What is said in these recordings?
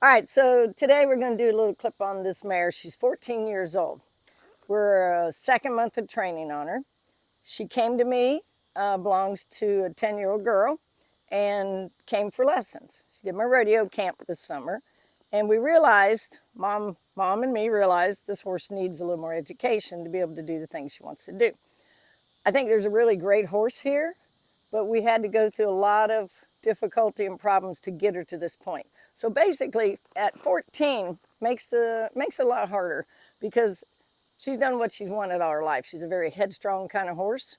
All right, so today we're going to do a little clip on this mare. She's 14 years old. We're second month of training on her. She came to me, belongs to a 10-year-old girl, and came for lessons. She did my rodeo camp this summer, and we realized, mom and me realized this horse needs a little more education to be able to do the things she wants to do. I think there's a really great horse here, but we had to go through a lot of difficulty and problems to get her to this point. So basically, at 14, makes it a lot harder because she's done what she's wanted all her life. She's a very headstrong kind of horse.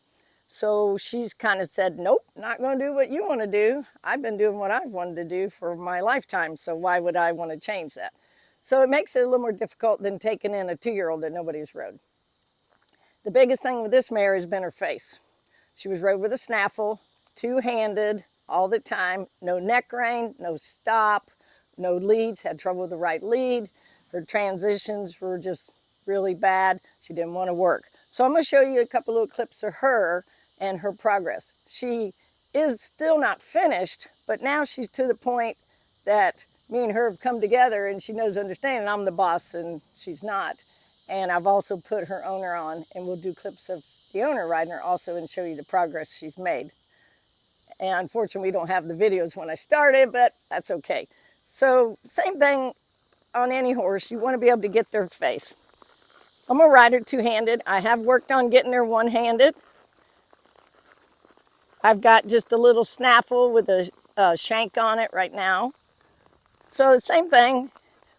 So she's kind of said, nope, not going to do what you want to do. I've been doing what I've wanted to do for my lifetime, so why would I want to change that? So it makes it a little more difficult than taking in a 2-year-old that nobody's rode. The biggest thing with this mare has been her face. She was rode with a snaffle, two-handed all the time, no neck rein, no stop, no leads, had trouble with the right lead. Her transitions were just really bad. She didn't want to work. So I'm going to show you a couple little clips of her and her progress. She is still not finished, but now she's to the point that me and her have come together and she knows understanding I'm the boss and she's not. And I've also put her owner on, and we'll do clips of the owner riding her also and show you the progress she's made. And unfortunately, we don't have the videos when I started, but that's okay. So same thing on any horse. You want to be able to get their face. I'm going to ride her two-handed. I have worked on getting her one-handed. I've got just a little snaffle with a shank on it right now. So same thing.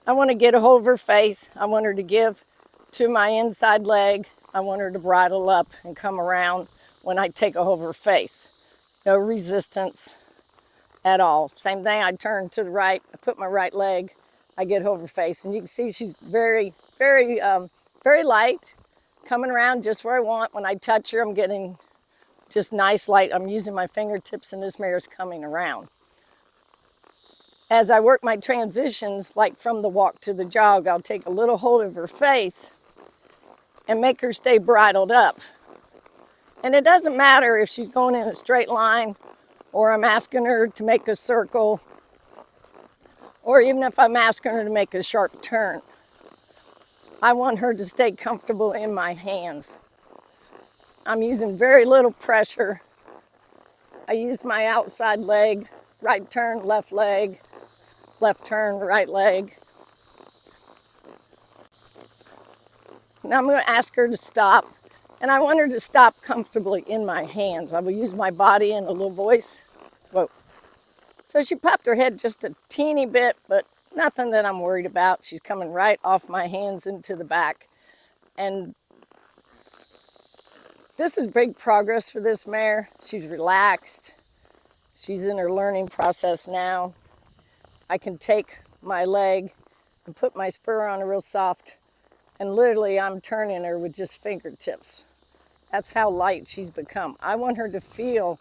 I want to get a hold of her face. I want her to give to my inside leg. I want her to bridle up and come around when I take a hold of her face. No resistance at all. Same thing, I turn to the right, I put my right leg, I get hold of her face, and you can see she's very light, coming around just where I want. When I touch her, I'm getting just nice light. I'm using my fingertips and this mare's coming around. As I work my transitions, like from the walk to the jog, I'll take a little hold of her face and make her stay bridled up. And it doesn't matter if she's going in a straight line or I'm asking her to make a circle, or even if I'm asking her to make a sharp turn. I want her to stay comfortable in my hands. I'm using very little pressure. I use my outside leg, right turn, left leg, left turn, right leg. Now I'm going to ask her to stop, and I want her to stop comfortably in my hands. I will use my body and a little voice. Whoa. So she popped her head just a teeny bit, but nothing that I'm worried about. She's coming right off my hands into the back. And this is big progress for this mare. She's relaxed. She's in her learning process now. I can take my leg and put my spur on her real soft, and literally I'm turning her with just fingertips. That's how light she's become. I want her to feel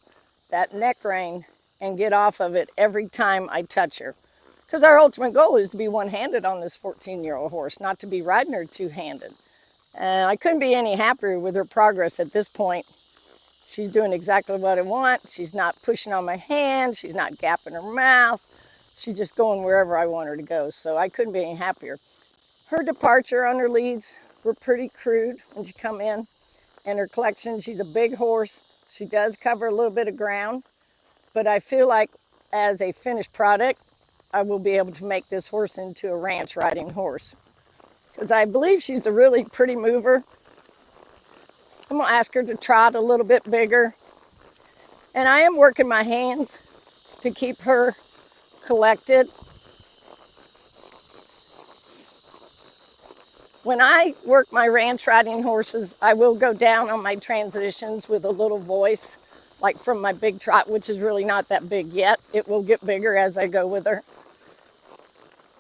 that neck rein and get off of it every time I touch her. Because our ultimate goal is to be one-handed on this 14-year-old horse, not to be riding her two-handed. And I couldn't be any happier with her progress at this point. She's doing exactly what I want. She's not pushing on my hand. She's not gapping her mouth. She's just going wherever I want her to go. So I couldn't be any happier. Her departure on her leads were pretty crude when she come in. And her collection, she's a big horse. She does cover a little bit of ground. But I feel like as a finished product, I will be able to make this horse into a ranch riding horse. Because I believe she's a really pretty mover. I'm going to ask her to trot a little bit bigger. And I am working my hands to keep her collected. When I work my ranch riding horses, I will go down on my transitions with a little voice, like from my big trot, which is really not that big yet. It will get bigger as I go with her.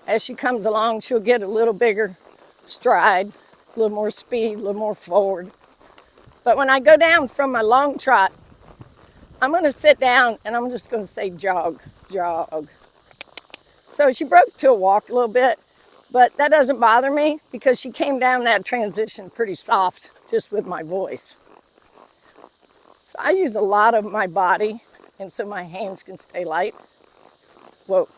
As she comes along, she'll get a little bigger stride, a little more speed, a little more forward. But when I go down from my long trot, I'm going to sit down and I'm just going to say jog, jog. So she broke to a walk a little bit, but that doesn't bother me because she came down that transition pretty soft just with my voice. So I use a lot of my body, and so my hands can stay light. Whoa.